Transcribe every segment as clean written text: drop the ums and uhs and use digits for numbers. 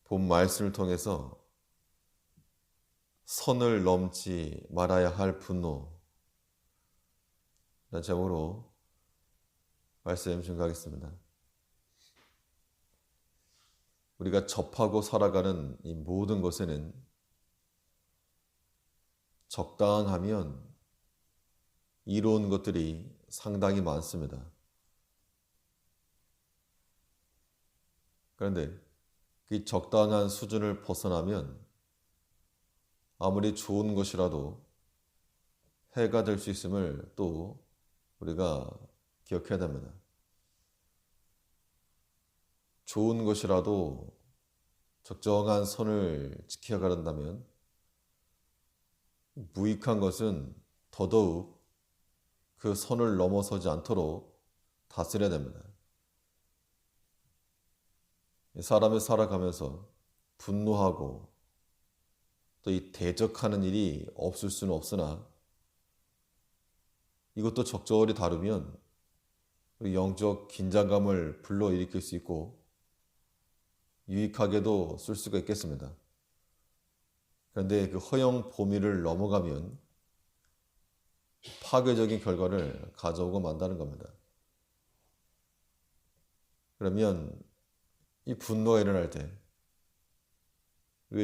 본 말씀을 통해서 선을 넘지 말아야 할 분노, 라는 제목으로 말씀 증거하겠습니다. 우리가 접하고 살아가는 이 모든 것에는 적당하면 이로운 것들이 상당히 많습니다. 그런데 그 적당한 수준을 벗어나면 아무리 좋은 것이라도 해가 될 수 있음을 또 우리가 기억해야 됩니다. 좋은 것이라도 적정한 선을 지켜가는다면 무익한 것은 더더욱 그 선을 넘어서지 않도록 다스려야 됩니다. 사람이 살아가면서 분노하고 또 이 대적하는 일이 없을 수는 없으나 이것도 적절히 다루면 영적 긴장감을 불러일으킬 수 있고 유익하게도 쓸 수가 있겠습니다. 그런데 그 허용 범위를 넘어가면 파괴적인 결과를 가져오고 만다는 겁니다. 그러면 이 분노가 일어날 때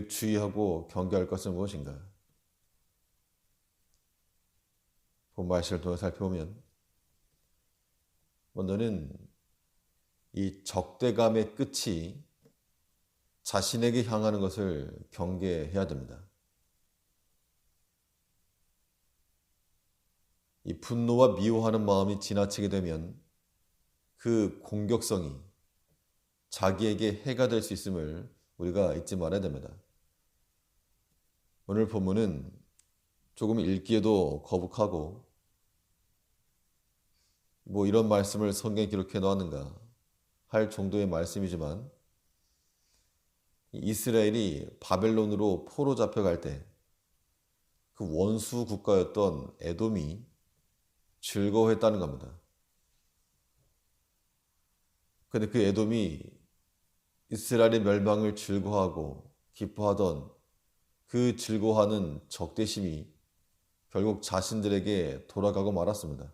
주의하고 경계할 것은 무엇인가? 본 말씀을 통해 살펴보면 먼저는 이 적대감의 끝이 자신에게 향하는 것을 경계해야 됩니다. 이 분노와 미워하는 마음이 지나치게 되면 그 공격성이 자기에게 해가 될 수 있음을 우리가 잊지 말아야 됩니다. 오늘 본문은 조금 읽기에도 거북하고 이런 말씀을 성경에 기록해 놓았는가 할 정도의 말씀이지만 이스라엘이 바벨론으로 포로 잡혀갈 때 그 원수 국가였던 에돔이 즐거워했다는 겁니다. 그런데 그 에돔이 이스라엘의 멸망을 즐거워하고 기뻐하던 그 즐거워하는 적대심이 결국 자신들에게 돌아가고 말았습니다.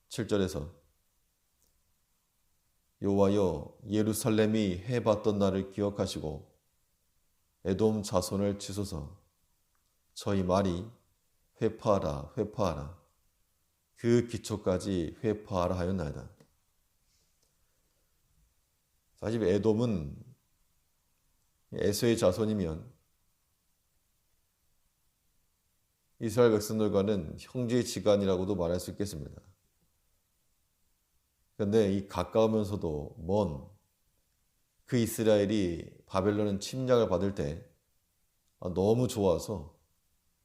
7절에서 여호와여 예루살렘이 해봤던 날을 기억하시고 에돔 자손을 치소서. 저희 말이 회파하라 회파하라 그 기초까지 회파하라 하였나이다. 사실 에돔은 에서의 자손이면 이스라엘 백성들과는 형제지간이라고도 말할 수 있겠습니다. 그런데 이 가까우면서도 먼 그 이스라엘이 바벨론은 침략을 받을 때 너무 좋아서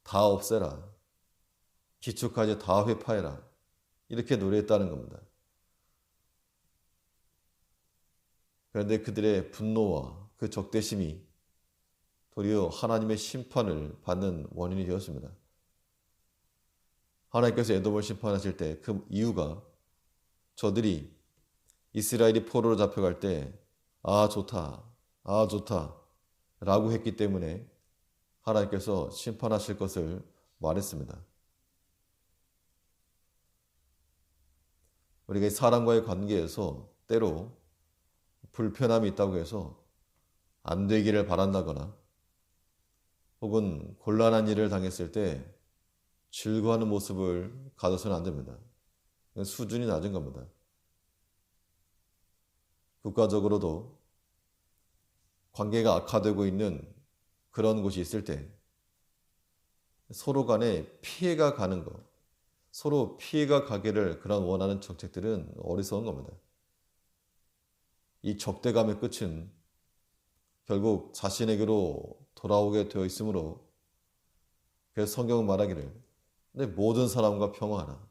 다 없애라, 기초까지 다 회파해라 이렇게 노래했다는 겁니다. 그런데 그들의 분노와 그 적대심이 도리어 하나님의 심판을 받는 원인이 되었습니다. 하나님께서 에돔을 심판하실 때 그 이유가 저들이 이스라엘이 포로로 잡혀갈 때 좋다 라고 했기 때문에 하나님께서 심판하실 것을 말했습니다. 우리가 사람과의 관계에서 때로 불편함이 있다고 해서 안 되기를 바란다거나 혹은 곤란한 일을 당했을 때 즐거워하는 모습을 가져서는 안 됩니다. 수준이 낮은 겁니다. 국가적으로도 관계가 악화되고 있는 그런 곳이 있을 때 서로 간에 피해가 가는 것, 서로 피해가 가기를 그런 원하는 정책들은 어리석은 겁니다. 이 적대감의 끝은 결국 자신에게로 돌아오게 되어 있으므로 그래서 성경은 말하기를 내 모든 사람과 평화하라,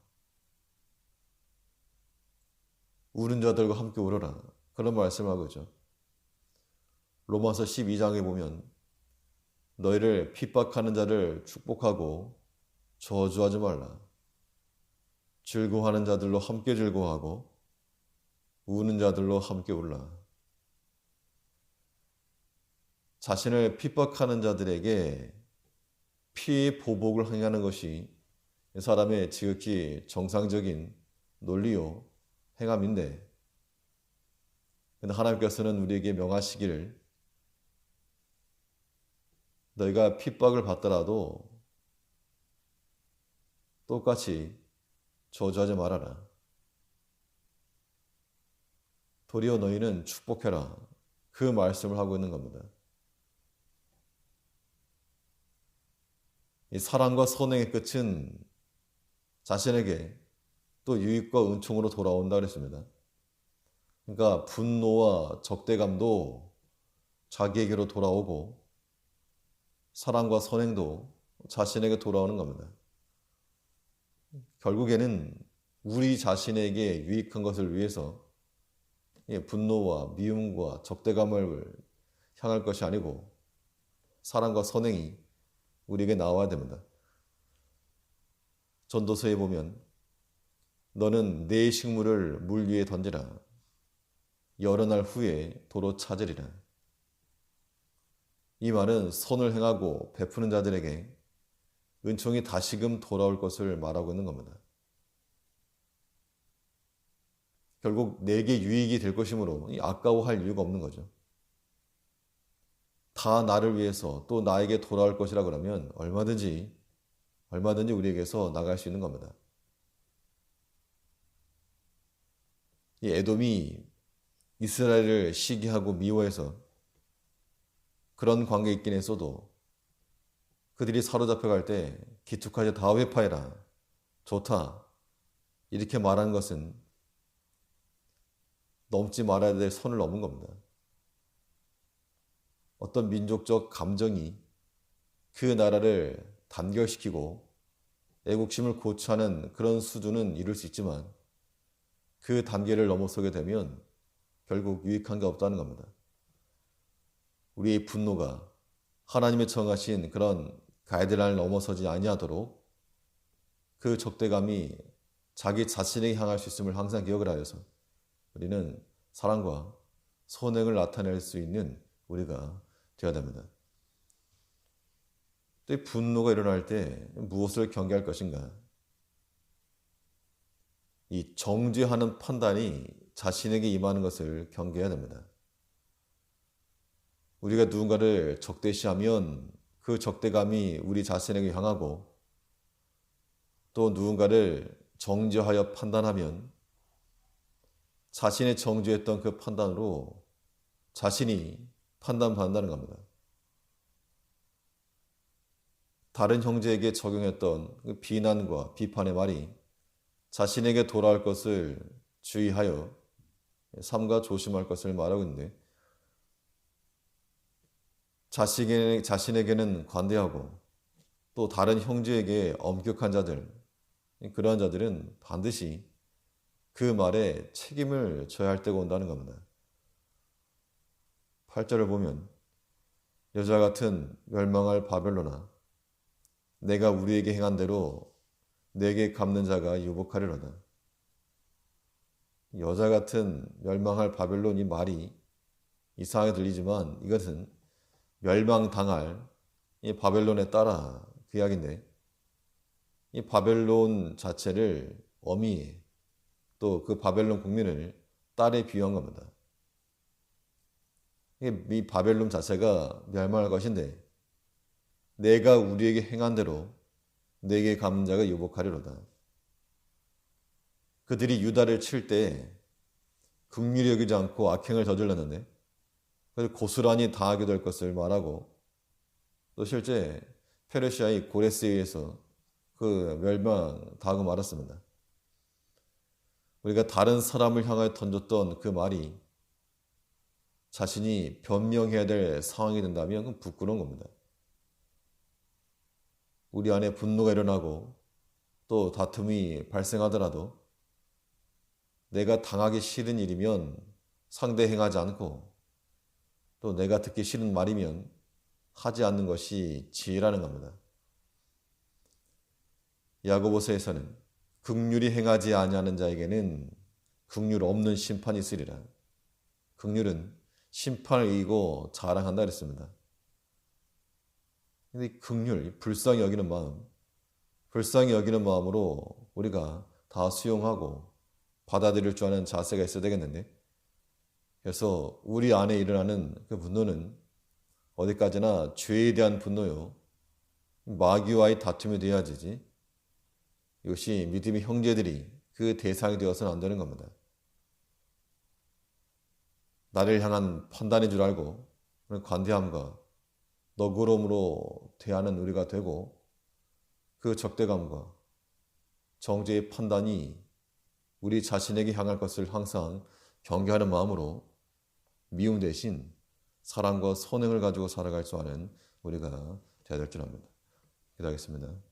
우는 자들과 함께 울어라 그런 말씀을 하고 있죠. 로마서 12장에 보면 너희를 핍박하는 자를 축복하고 저주하지 말라, 즐거워하는 자들로 함께 즐거워하고 우는 자들로 함께 울라. 자신을 핍박하는 자들에게 피해 보복을 행하는 것이 사람의 지극히 정상적인 논리요 행함인데, 근데 하나님께서는 우리에게 명하시기를 너희가 핍박을 받더라도 똑같이 저주하지 말아라. 도리어 너희는 축복해라. 그 말씀을 하고 있는 겁니다. 이 사랑과 선행의 끝은 자신에게 또 유익과 은총으로 돌아온다 그랬습니다. 그러니까 분노와 적대감도 자기에게로 돌아오고 사랑과 선행도 자신에게 돌아오는 겁니다. 결국에는 우리 자신에게 유익한 것을 위해서 분노와 미움과 적대감을 향할 것이 아니고 사랑과 선행이 우리에게 나와야 됩니다. 전도서에 보면 너는 내 식물을 물 위에 던지라. 여러 날 후에 도로 찾으리라. 이 말은 선을 행하고 베푸는 자들에게 은총이 다시금 돌아올 것을 말하고 있는 겁니다. 결국 내게 유익이 될 것이므로 아까워할 이유가 없는 거죠. 다 나를 위해서 또 나에게 돌아올 것이라 그러면 얼마든지 우리에게서 나갈 수 있는 겁니다. 이 에돔이 이스라엘을 시기하고 미워해서 그런 관계에 있긴 했어도 그들이 사로잡혀갈 때 기특하게 다 회파해라. 좋다. 이렇게 말한 것은 넘지 말아야 될 선을 넘은 겁니다. 어떤 민족적 감정이 그 나라를 단결시키고 애국심을 고취하는 그런 수준은 이룰 수 있지만 그 단계를 넘어서게 되면 결국 유익한 게 없다는 겁니다. 우리의 분노가 하나님의 정하신 그런 가이드라인을 넘어서지 아니하도록 그 적대감이 자기 자신에게 향할 수 있음을 항상 기억을 하여서 우리는 사랑과 선행을 나타낼 수 있는 우리가 되어야 됩니다. 또 이 분노가 일어날 때 무엇을 경계할 것인가? 이 정죄하는 판단이 자신에게 임하는 것을 경계해야 됩니다. 우리가 누군가를 적대시하면 그 적대감이 우리 자신에게 향하고 또 누군가를 정죄하여 판단하면 자신의 정죄했던 그 판단으로 자신이 판단받는다는 겁니다. 다른 형제에게 적용했던 그 비난과 비판의 말이 자신에게 돌아올 것을 주의하여 삼가 조심할 것을 말하고 있는데, 자신에게는 관대하고 또 다른 형제에게 엄격한 자들, 그러한 자들은 반드시 그 말에 책임을 져야 할 때가 온다는 겁니다. 8절을 보면 여자 같은 멸망할 바벨론아, 내가 우리에게 행한 대로 내게 갚는 자가 유복하리로다. 여자 같은 멸망할 바벨론, 이 말이 이상하게 들리지만 이것은 멸망당할 이 바벨론에 따라 그 이야기인데, 이 바벨론 자체를 어미, 또 그 바벨론 국민을 딸에 비유한 겁니다. 이 바벨론 자체가 멸망할 것인데 내가 우리에게 행한 대로 내게 갚는 자가 유복하리로다. 그들이 유다를 칠 때 긍휼히 여기지 않고 악행을 저질렀는데 그래서 고스란히 당하게 될 것을 말하고, 또 실제 페르시아의 고레스에 의해서 그 멸망당하고 말았습니다. 우리가 다른 사람을 향하여 던졌던 그 말이 자신이 변명해야 될 상황이 된다면 그건 부끄러운 겁니다. 우리 안에 분노가 일어나고 또 다툼이 발생하더라도 내가 당하기 싫은 일이면 상대 행하지 않고 또 내가 듣기 싫은 말이면 하지 않는 것이 지혜라는 겁니다. 야고보서에서는 긍휼히 행하지 아니하는 자에게는 긍휼 없는 심판이 있으리라. 긍휼은 심판을 이기고 자랑한다 그랬습니다. 이 긍휼, 불쌍히 여기는 마음, 불쌍히 여기는 마음으로 우리가 다 수용하고 받아들일 줄 아는 자세가 있어야 되겠는데, 그래서 우리 안에 일어나는 그 분노는 어디까지나 죄에 대한 분노요, 마귀와의 다툼이 되어야지 이것이 믿음의 형제들이 그 대상이 되어서는 안 되는 겁니다. 나를 향한 판단인 줄 알고 관대함과 너그러움으로 대하는 우리가 되고, 그 적대감과 정죄의 판단이 우리 자신에게 향할 것을 항상 경계하는 마음으로 미움 대신 사랑과 선행을 가지고 살아갈 줄 아는 우리가 되어야 될 줄 압니다. 기도하겠습니다.